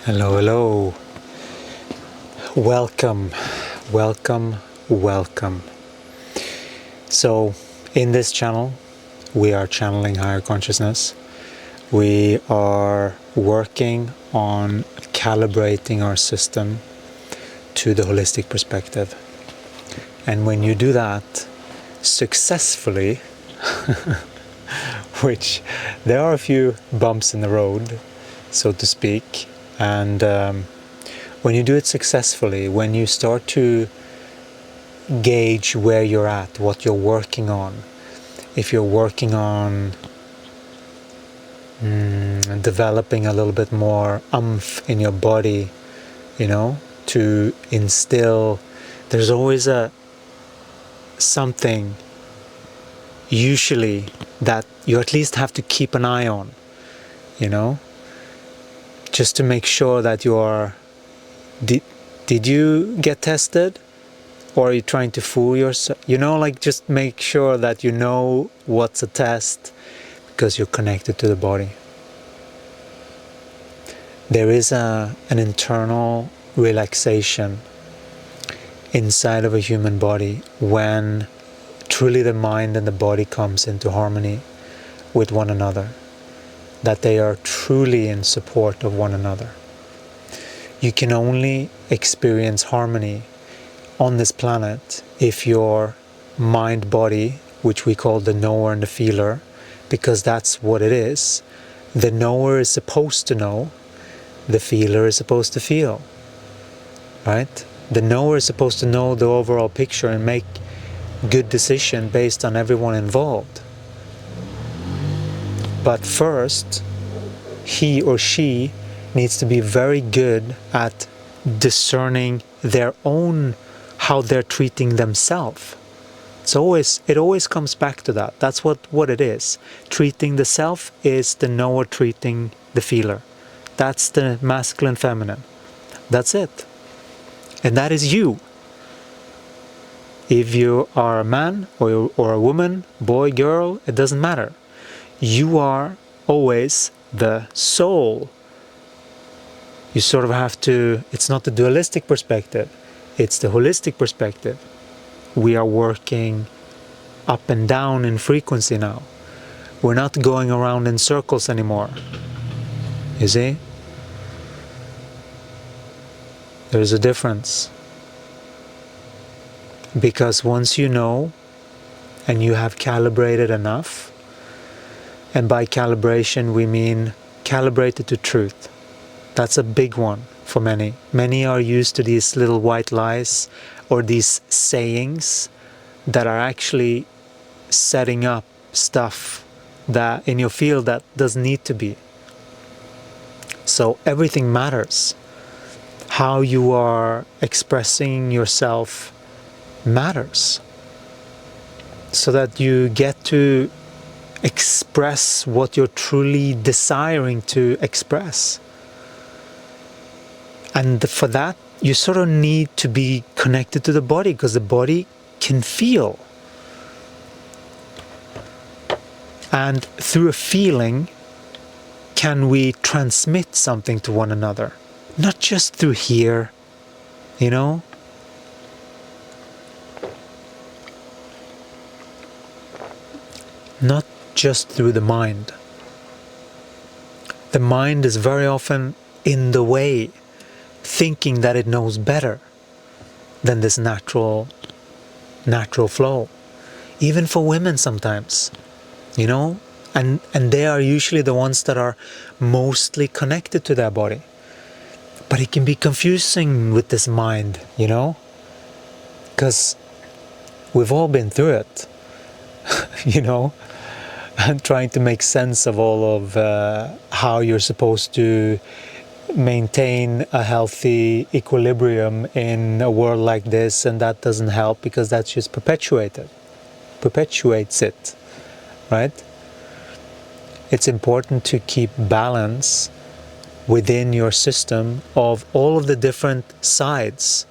Hello, hello. Welcome, welcome, welcome. So, in this channel, we are channeling higher consciousness. We are working on calibrating our system to the holistic perspective. And when you do that successfully, which there are a few bumps in the road, so to speak, and when you do it successfully, when you start to gauge where you're at, what you're working on, if you're working on developing a little bit more umph in your body, to instill, there's always something usually that you at least have to keep an eye on, just to make sure that you are, did you get tested? Or are you trying to fool yourself? Just make sure that you know what's a test, because you're connected to the body. There is an internal relaxation inside of a human body when truly the mind and the body comes into harmony with one another, that they are truly in support of one another. You can only experience harmony on this planet if your mind-body, which we call the knower and the feeler, because that's what it is. The knower is supposed to know, the feeler is supposed to feel, right? The knower is supposed to know the overall picture and make good decision based on everyone involved. But first, he or she needs to be very good at discerning their own, how they're treating themselves. It always comes back to that. That's what it is. Treating the self is the knower treating the feeler. That's the masculine, feminine. That's it. And that is you. If you are a man or a woman, boy, girl, it doesn't matter. You are always the soul. You sort of have to, it's not the dualistic perspective, it's the holistic perspective. We are working up and down in frequency now. We're not going around in circles anymore. You see? There's a difference. Because once you know, and you have calibrated enough, and by calibration we mean calibrated to truth. That's a big one for many. Many are used to these little white lies or these sayings that are actually setting up stuff that in your field that doesn't need to be. So everything matters. How you are expressing yourself matters. So that you get to express what you're truly desiring to express. And for that, you sort of need to be connected to the body, because the body can feel. And through a feeling, can we transmit something to one another? Not just through here, Not just through the mind. The mind is very often in the way, thinking that it knows better than this natural flow. Even for women sometimes, and they are usually the ones that are mostly connected to their body. But it can be confusing with this mind, because we've all been through it, and trying to make sense of all of how you're supposed to maintain a healthy equilibrium in a world like this, and that doesn't help because that's just perpetuates it, right? It's important to keep balance within your system of all of the different sides,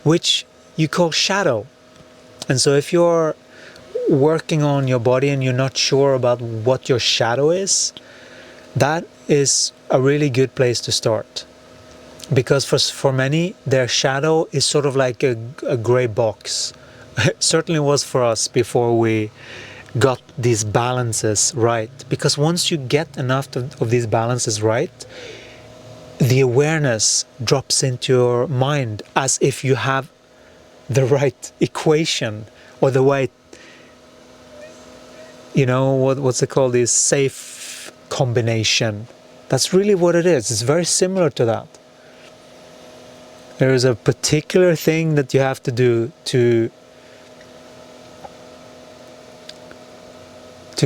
which you call shadow. And so if you're working on your body and you're not sure about what your shadow is, that is a really good place to start. Because for many, their shadow is sort of like a gray box. It certainly was for us before we got these balances right. Because once you get enough of these balances right, the awareness drops into your mind as if you have the right equation or the right, what's it called, this safe combination. That's really what it is. It's very similar to that. There is a particular thing that you have to do to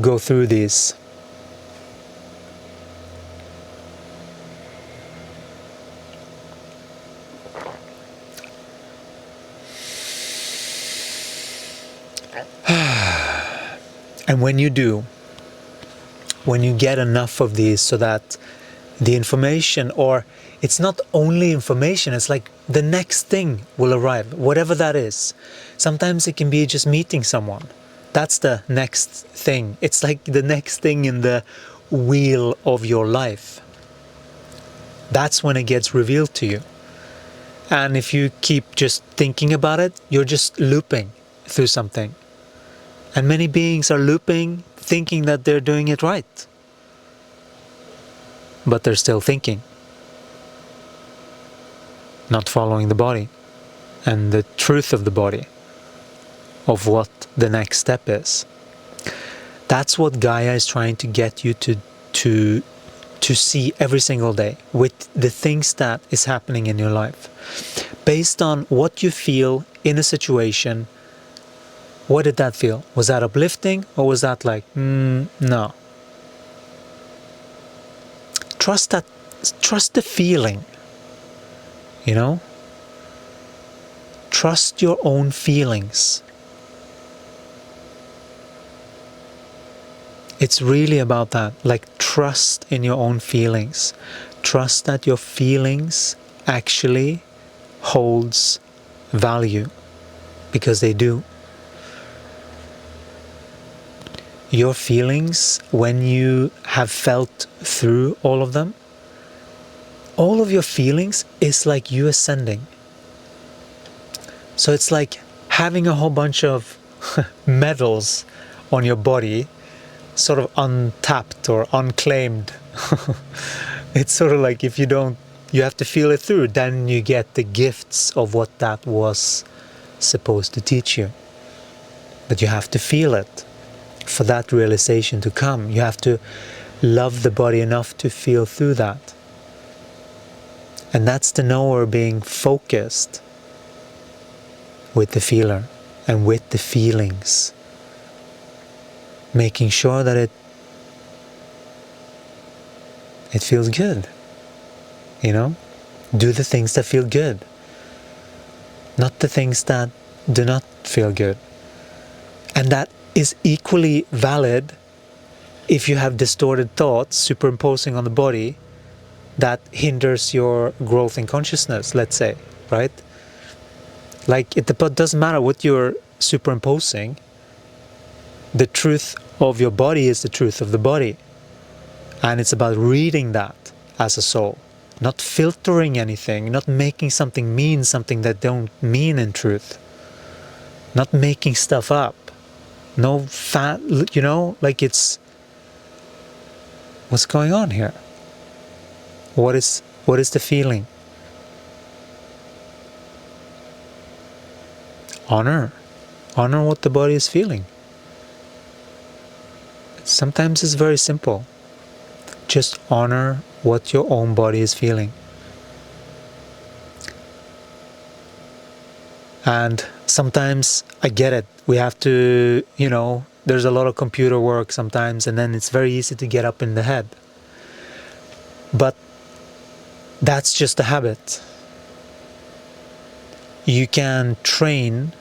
go through these. And when you do, when you get enough of these so that the information, or it's not only information, it's like the next thing will arrive, whatever that is. Sometimes it can be just meeting someone. That's the next thing. It's like the next thing in the wheel of your life. That's when it gets revealed to you. And if you keep just thinking about it, you're just looping through something. And many beings are looping, thinking that they're doing it right. But they're still thinking, not following the body and the truth of the body, of what the next step is. That's what Gaia is trying to get you to see every single day with the things that is happening in your life. Based on what you feel in a situation, what did that feel? Was that uplifting, or was that like, no? Trust the feeling, Trust your own feelings. It's really about that, like trust in your own feelings. Trust that your feelings actually holds value, because they do. Your feelings, when you have felt through all of them, all of your feelings is like you ascending. So it's like having a whole bunch of medals on your body, sort of untapped or unclaimed. It's sort of like if you have to feel it through, then you get the gifts of what that was supposed to teach you. But you have to feel it. For that realization to come, you have to love the body enough to feel through that. And that's the knower being focused with the feeler and with the feelings. Making sure that it feels good. Do the things that feel good. Not the things that do not feel good. And that is equally valid if you have distorted thoughts superimposing on the body that hinders your growth in consciousness, let's say, right? Like, it doesn't matter what you're superimposing. The truth of your body is the truth of the body. And it's about reading that as a soul. Not filtering anything, not making something mean something that don't mean in truth. Not making stuff up. No fat, like it's, what's going on here? What is the feeling? Honor what the body is feeling. Sometimes it's very simple. Just honor what your own body is feeling. And sometimes, I get it, we have to, there's a lot of computer work sometimes, and then it's very easy to get up in the head. But that's just a habit. You can train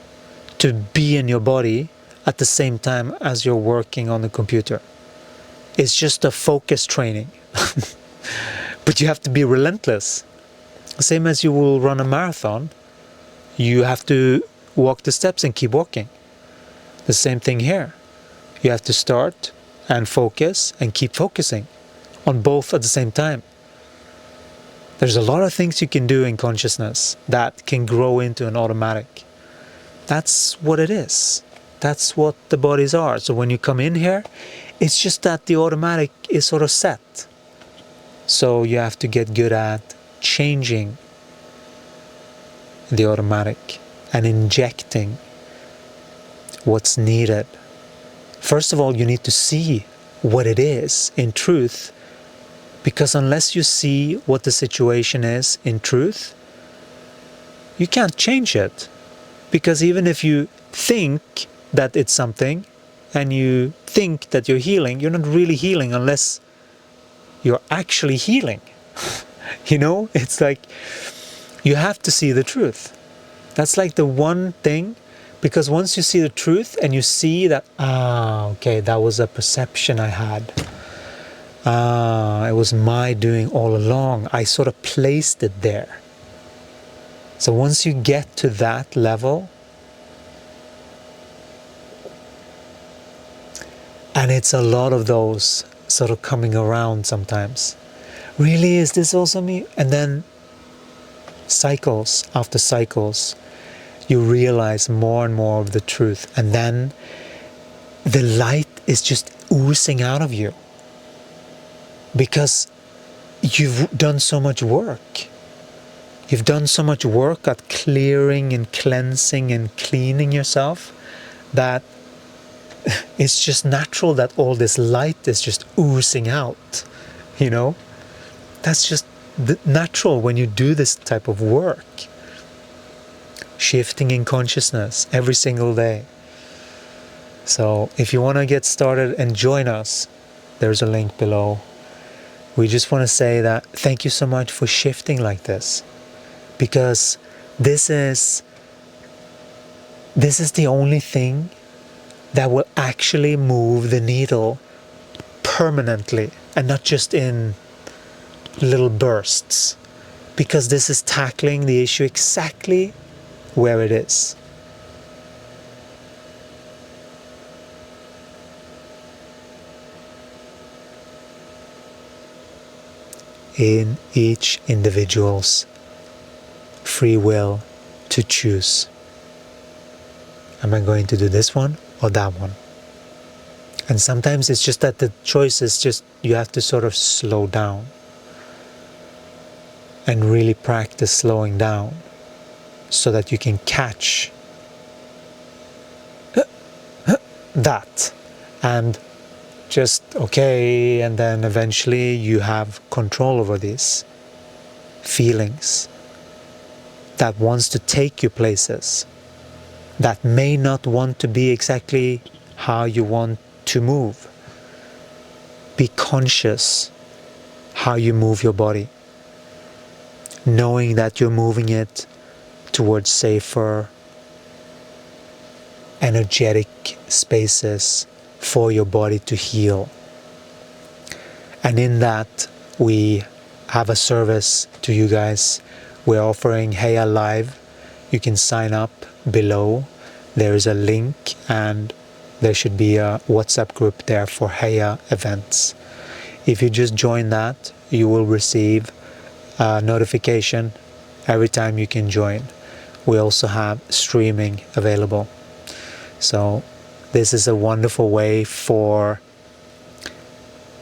to be in your body at the same time as you're working on the computer. It's just a focus training. But you have to be relentless. Same as you will run a marathon. You have to walk the steps and keep walking. The same thing here. You have to start and focus and keep focusing on both at the same time. There's a lot of things you can do in consciousness that can grow into an automatic. That's what it is. That's what the bodies are. So when you come in here, it's just that the automatic is sort of set. So you have to get good at changing the automatic and injecting what's needed. First of all, you need to see what it is in truth, because unless you see what the situation is in truth, you can't change it. Because even if you think that it's something and you think that you're healing, you're not really healing unless you're actually healing. You know, it's like you have to see the truth. That's like the one thing, because once you see the truth and you see that, okay, that was a perception I had. It was my doing all along. I sort of placed it there. So once you get to that level, and it's a lot of those sort of coming around sometimes. Really, is this also me? And then cycles after cycles, you realize more and more of the truth. And then the light is just oozing out of you. Because you've done so much work. You've done so much work at clearing and cleansing and cleaning yourself that it's just natural that all this light is just oozing out, you know? That's just natural when you do this type of work. Shifting in consciousness every single day. So if you want to get started and join us, there's a link below. We just want to say that thank you so much for shifting like this. Because this is the only thing that will actually move the needle permanently and not just in little bursts, because this is tackling the issue exactly where it is. In each individual's free will to choose. Am I going to do this one or that one? And sometimes it's just that the choice is just, you have to sort of slow down and really practice slowing down so that you can catch that and just okay, and then eventually you have control over these feelings that wants to take you places that may not want to be exactly how you want to move. Be conscious how you move your body, knowing that you're moving it towards safer, energetic spaces for your body to heal. And in that, we have a service to you guys. We're offering Gaia Live. You can sign up below. There is a link, and there should be a WhatsApp group there for Gaia events. If you just join that, you will receive a notification every time you can join. We also have streaming available. So this is a wonderful way for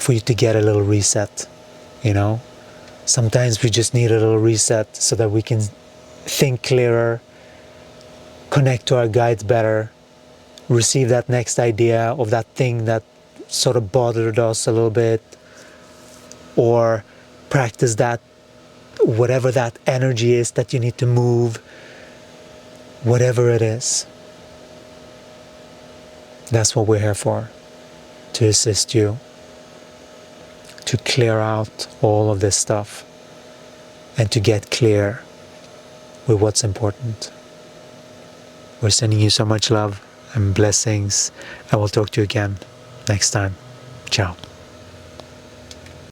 you to get a little reset, you know? Sometimes we just need a little reset so that we can think clearer, connect to our guides better, receive that next idea of that thing that sort of bothered us a little bit, or practice that, whatever that energy is that you need to move, whatever it is. That's what we're here for, to assist you, to clear out all of this stuff, and to get clear with what's important. We're sending you so much love and blessings, and we'll talk to you again next time. Ciao.